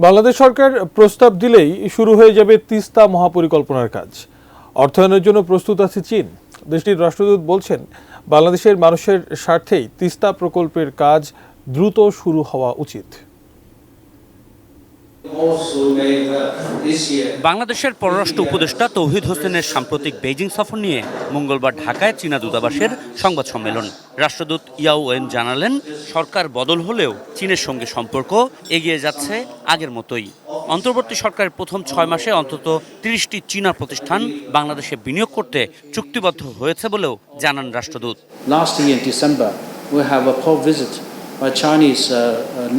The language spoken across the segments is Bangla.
বাংলাদেশ সরকার প্রস্তাব দিলেই শুরু হয়ে যাবে তিস্তা মহাপরিকল্পনার কাজ। অর্থায়নের জন্য প্রস্তুত আছে চীন। দেশটির রাষ্ট্রদূত বলছেন, বাংলাদেশের মানুষের স্বার্থেই তিস্তা প্রকল্পের কাজ দ্রুত শুরু হওয়া উচিত। বাংলাদেশের পররাষ্ট্র উপদেষ্টা তৌহিদ হোসেনের সাম্প্রতিক বেইজিং সফর নিয়ে মঙ্গলবার ঢাকায় চীনা দূতাবাসের সংবাদ সম্মেলন। রাষ্ট্রদূত ইয়াও ওয়েন জানালেন, সরকার বদল হলেও চীনের সঙ্গে সম্পর্ক এগিয়ে যাচ্ছে আগের মতোই। অন্তর্বর্তী সরকারের প্রথম 6 মাসে অন্তত 30টি চীনা প্রতিষ্ঠান বাংলাদেশে বিনিয়োগ করতে চুক্তিবদ্ধ হয়েছে বলেও জানান রাষ্ট্রদূত। Last year in December, we have a port visit by Chinese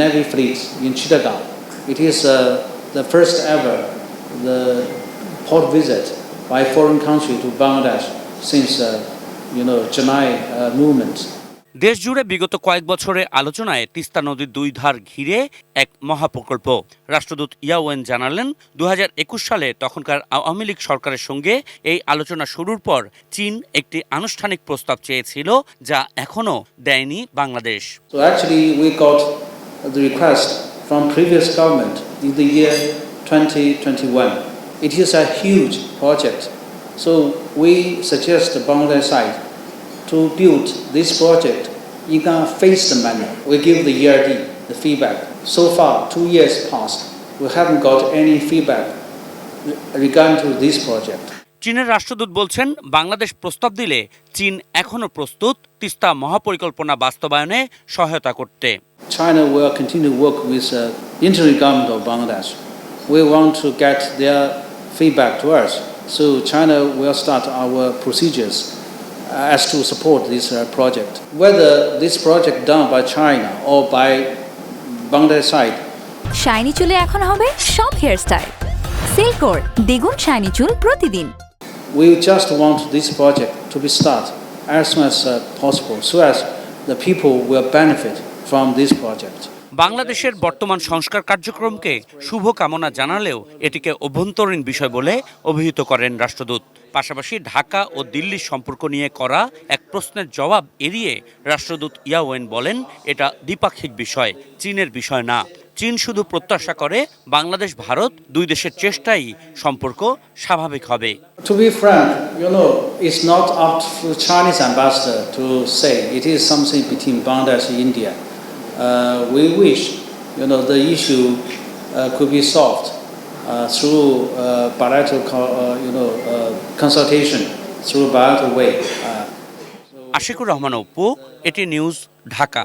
Navy fleet in Chittagong. It is the first ever the port visit by foreign country to Bangladesh since Chennai movement. দেশ জুড়ে বিগত কয়েক বছরের আলোচনায় তিস্তা নদীর দুই ধার ঘিরে এক মহাপ্রকল্প। রাষ্ট্রদূত ইয়াওয়েন জানালেন, 2021 সালে তখনকার আওয়ামী লীগ সরকারের সঙ্গে এই আলোচনা শুরুর পর চীন একটি আনুষ্ঠানিক প্রস্তাব চেয়েছিল, যা এখনো দেয়নি Bangladesh. So actually we got the request from previous government in the year 2021. It is a huge project. So we suggest the Bangladesh side to build this project in a phased manner. We give the ERD the feedback. So far, 2 years passed. We haven't got any feedback regarding to this project. চীনের রাষ্ট্রদূত বলছেন, বাংলাদেশ প্রস্তাব দিলে চীন এখনো প্রস্তুত তিস্তা মহাপরিকল্পনা বাস্তবায়নে সহায়তা করতে। China will continue to work with the interim government of Bangladesh. We want to get their feedback to us. So China will start our procedures as to support this project. Whether this project done by China or by Bangladesh side. Shiny চুলে এখন হবে সব হেয়ারস্টাইল। সিল্কোর দ্বিগুণ শাইনি চুল প্রতিদিন। We just want this project to be started as soon as possible so as the people will benefit from this project. বাংলাদেশের বর্তমান সংস্কার কার্যক্রমকে শুভ কামনা জানালেও এটিকে অভ্যন্তরীণ বিষয় বলে অভিহিত করেন রাষ্ট্রদূত। পাশাপাশি ঢাকা ও দিল্লির সম্পর্ক নিয়ে করা এক প্রশ্নের জবাব এড়িয়ে রাষ্ট্রদূত ইয়াওয়েন বলেন, এটা দ্বিপাক্ষিক বিষয়, চীনের বিষয় না। চীন শুধু প্রত্যাশা করে বাংলাদেশ ভারত দুই দেশের চেষ্টাই সম্পর্ক স্বাভাবিক হবে। To be frank, it's not up to Chinese ambassador to say. It is something between Bangladesh and India. We wish, the issue could be solved through bilateral, consultation through bilateral way. Ashikur Rahman Apu, এটি নিউজ, ঢাকা।